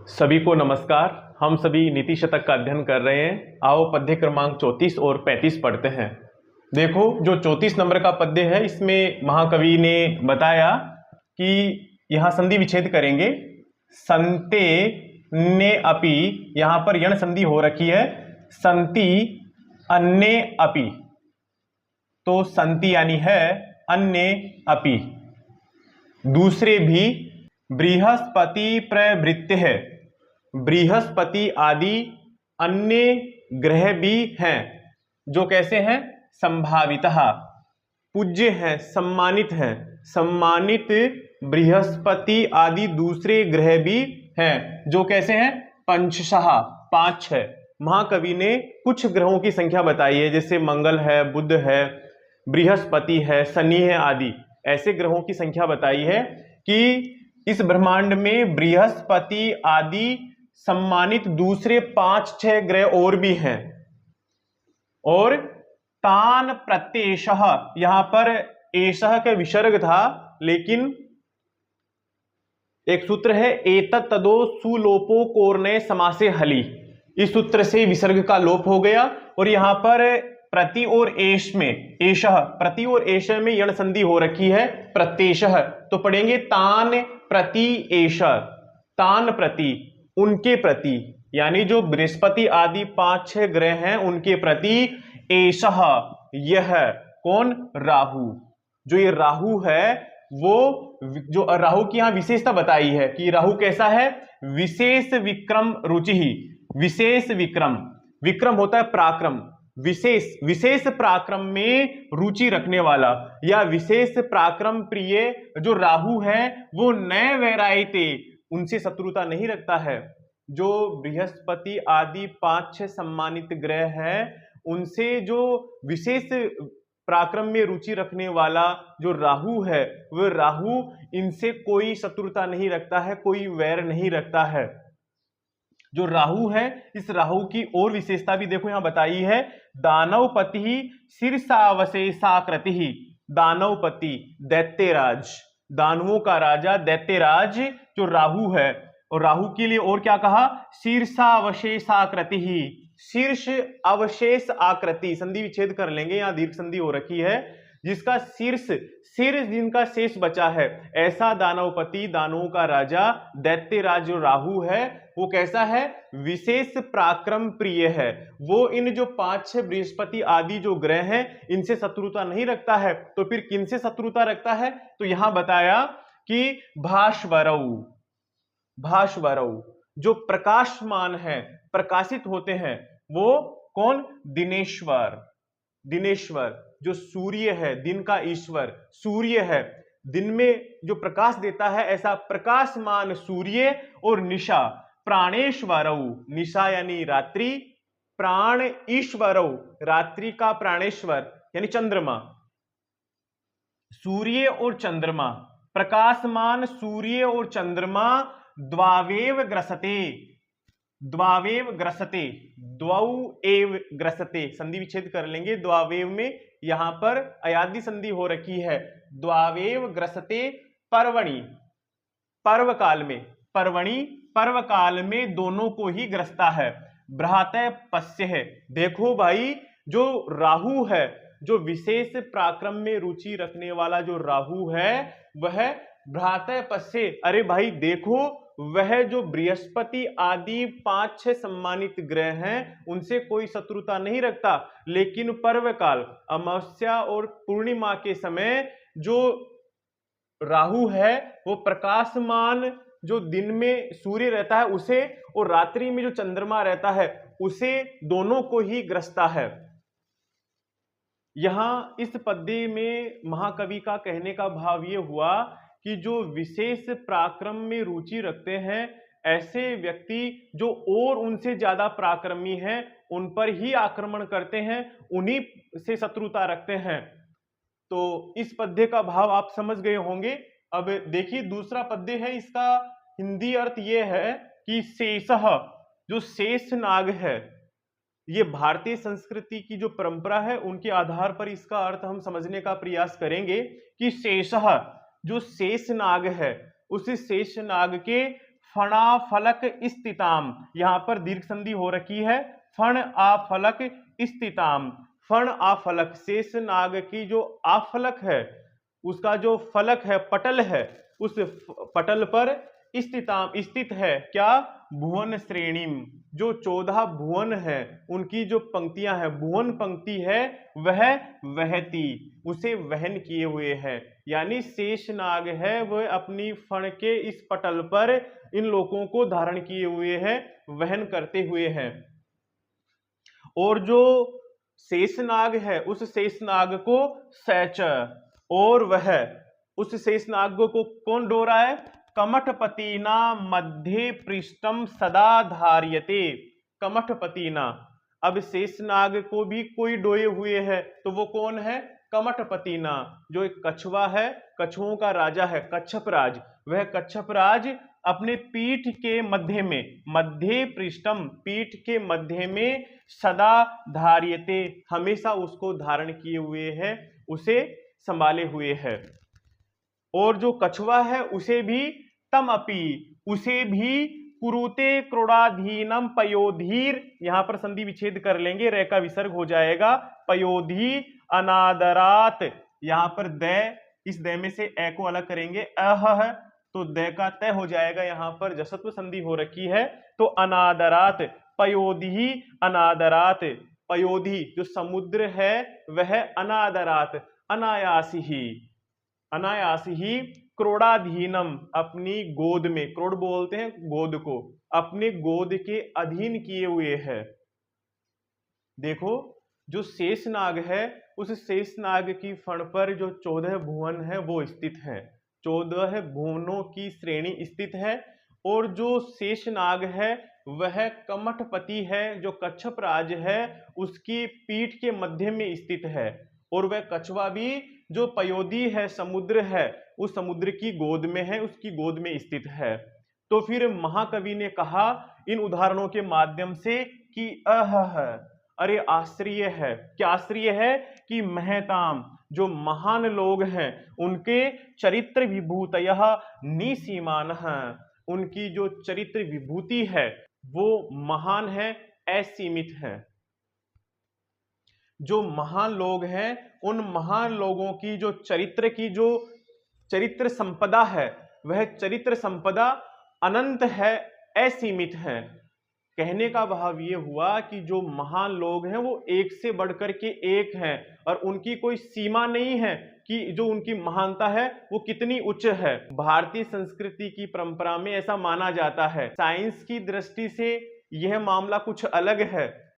सभी को नमस्कार। हम सभी नीति शतक का अध्ययन कर रहे हैं। आओ पद्य क्रमांक 34 और 35 पढ़ते हैं। देखो, जो 34 नंबर का पद्य है इसमें महाकवि ने बताया कि यहाँ संधि विच्छेद करेंगे। संते ने अपि, यहाँ पर यण संधि हो रखी है। संति अन्य अपि, तो संति यानी है अन्य अपि, दूसरे भी बृहस्पति प्रवृत्ति है। बृहस्पति आदि अन्य ग्रह भी हैं जो कैसे हैं, संभावितः पूज्य हैं, सम्मानित हैं। सम्मानित बृहस्पति आदि दूसरे ग्रह भी हैं जो कैसे हैं, पंचशः पांच है। महाकवि ने कुछ ग्रहों की संख्या बताई है, जैसे मंगल है, बुध है, बृहस्पति है, शनि है आदि। ऐसे ग्रहों की संख्या बताई है कि इस ब्रह्मांड में बृहस्पति आदि सम्मानित दूसरे 5-6 ग्रह और भी हैं। और तान प्रत्येशः, यहां पर एशः के विसर्ग था, लेकिन एक सूत्र है एतत् तदो सुलोपो कोर्णे समासे हलि। इस सूत्र से विसर्ग का लोप हो गया और यहां पर प्रति और एश में, एशः प्रति और एश में यण संधि हो रखी है, प्रत्येशः। तो पढ़ेंगे तान प्रति एश, तान प्रति उनके प्रति, यानी जो बृहस्पति आदि 5-6 ग्रह हैं उनके प्रति एशः, यह कौन, राहु। जो ये राहु है वो, जो राहु की यहां विशेषता बताई है कि राहु कैसा है, विशेष विक्रम रुचि ही। विशेष विक्रम, विक्रम होता है पराक्रम, विशेष पराक्रम में रुचि रखने वाला या विशेष पराक्रम प्रिय जो राहु है वो नए वैरायते, उनसे शत्रुता नहीं रखता है। जो बृहस्पति आदि 5-6 सम्मानित ग्रह है उनसे जो विशेष पराक्रम में रुचि रखने वाला जो राहु है, वह राहु इनसे कोई शत्रुता नहीं रखता है, कोई वैर नहीं रखता है। जो राहु है, इस राहु की और विशेषता भी देखो यहां बताई है। दानवपति शीर्षावशेषाकृति, दानवपति दैत्यराज, दानवों का राजा दैत्यराज जो राहु है। और राहु के लिए और क्या कहा, शीर्षावशेषाकृति, शीर्ष अवशेष आकृति, संधि विच्छेद कर लेंगे, यहां दीर्घ संधि हो रखी है, जिसका शीर्ष, सिर जिनका शेष बचा है, ऐसा दानवपति, दानवों का राजा दैत्यराज जो राहु है वो कैसा है, विशेष पराक्रम प्रिय है। वो इन जो 5-6 बृहस्पति आदि जो ग्रह हैं इनसे शत्रुता नहीं रखता है। तो फिर किनसे शत्रुता रखता है, तो यहां बताया कि भास्वरऊ, भास्वरऊ जो प्रकाशमान है, प्रकाशित होते हैं, वो कौन, दिनेश्वर। दिनेश्वर जो सूर्य है, दिन का ईश्वर सूर्य है, दिन में जो प्रकाश देता है, ऐसा प्रकाशमान सूर्य। और निशा प्राणेश्वरऊ, निशा यानी रात्रि, प्राण ईश्वरऊ रात्रि का प्राणेश्वर यानी चंद्रमा। सूर्य और चंद्रमा, प्रकाशमान सूर्य और चंद्रमा द्वावेव ग्रसते, द्वावेव ग्रसते, द्वौ एव ग्रसते, संधि विच्छेद कर लेंगे। द्वावेव में यहां पर अयादि संधि हो रखी है, द्वावेव ग्रसते पर्वणि, पर्व काल में, पर्वणि पर्व काल में दोनों को ही ग्रसता है। भ्रातः पश्य है, देखो भाई जो राहु है, जो विशेष पराक्रम में रुचि रखने वाला जो राहु है वह भ्रातः पश्य, अरे भाई देखो वह जो बृहस्पति आदि 5-6 सम्मानित ग्रह हैं उनसे कोई शत्रुता नहीं रखता, लेकिन पर्व काल, अमावस्या और पूर्णिमा के समय जो राहु है वो प्रकाशमान जो दिन में सूर्य रहता है उसे, और रात्रि में जो चंद्रमा रहता है उसे, दोनों को ही ग्रसता है। यहां इस पद्य में महाकवि का कहने का भाव ये हुआ कि जो विशेष पराक्रम में रुचि रखते हैं ऐसे व्यक्ति जो और उनसे ज्यादा पराक्रमी हैं उन पर ही आक्रमण करते हैं, उन्हीं से शत्रुता रखते हैं। तो इस पद्य का भाव आप समझ गए होंगे। अब देखिए दूसरा पद्य है, इसका हिंदी अर्थ ये है कि शेषः, जो शेष नाग है, ये भारतीय संस्कृति की जो परंपरा है उनके आधार पर इसका अर्थ हम समझने का प्रयास करेंगे कि शेषः, जो शेष नाग है, उस शेष नाग के फणाफलक स्थिताम, यहां पर दीर्घ संधि हो रखी है, फण आफलक स्थिताम। फण आफलक, शेषनाग की जो आफलक है, उसका जो फलक है, पटल है, उस पटल पर स्थित है क्या, भुवन श्रेणीम, जो 14 भुवन है उनकी जो पंक्तियां हैं, भुवन पंक्ति है, वह वहती, उसे वहन किए हुए है। यानी शेषनाग है वह अपनी फण के इस पटल पर इन लोगों को धारण किए हुए है, वहन करते हुए है। और जो शेषनाग है उस शेषनाग को सैच, और वह उस शेषनाग को कौन डो रहा है, कमठपतिना मध्य पृष्ठम सदा धार्यते। कमठपतिना, अब शेषनाग को भी कोई डोए हुए है, तो वो कौन है, कमठपतिना, जो एक कछुआ है, कछुओं का राजा है, कच्छपराज। वह कच्छपराज अपने पीठ के मध्य में, मध्य पृष्ठम, पीठ के मध्य में, सदा धार्यते, हमेशा उसको धारण किए हुए है, उसे संभाले हुए है। और जो कछुआ है उसे भी तम अपी, उसे भी कुरुते क्रोडाधीनम पयोधीर, यहां पर संधि विच्छेद कर लेंगे, रे का विसर्ग हो जाएगा, पयोधी अनादरात, यहां पर द, इस द में से ए को अलग करेंगे, अह है तो द का तय हो जाएगा, यहां पर जसत्व संधि हो रखी है, तो अनादरात, पयोधी अनादरात, पयोधी जो समुद्र है वह अनादरात, अनायास ही, अनायास ही, क्रोडाधीनम, अपनी गोद में, क्रोड बोलते हैं गोद को, अपने गोद के अधीन किए हुए है। देखो जो शेषनाग है, उस शेषनाग की फण पर जो 14 भुवन है वो स्थित है, 14 भुवनों की श्रेणी स्थित है। और जो शेषनाग है वह कमठपति है, जो कच्छपराज है उसकी पीठ के मध्य में स्थित है। और वह कछुआ भी जो पयोधी है, समुद्र है, उस समुद्र की गोद में है, उसकी गोद में स्थित है। तो फिर महाकवि ने कहा इन उदाहरणों के माध्यम से कि अरे आश्चर्य है, क्या आश्चर्य है, कि महताम, जो महान लोग हैं उनके चरित्र विभूतयः निसीमान हैं, उनकी जो चरित्र विभूति है वो महान है, असीमित है। जो महान लोग हैं उन महान लोगों की जो चरित्र की जो चरित्र संपदा है, वह चरित्र संपदा अनंत है, असीमित है। कहने का भाव ये हुआ कि जो महान लोग हैं वो एक से बढ़कर के एक हैं, और उनकी कोई सीमा नहीं है कि जो उनकी महानता है वो कितनी उच्च है। भारतीय संस्कृति की परंपरा में ऐसा माना जाता है। साइंस की दृष्टि से यह मामला कुछ अलग है,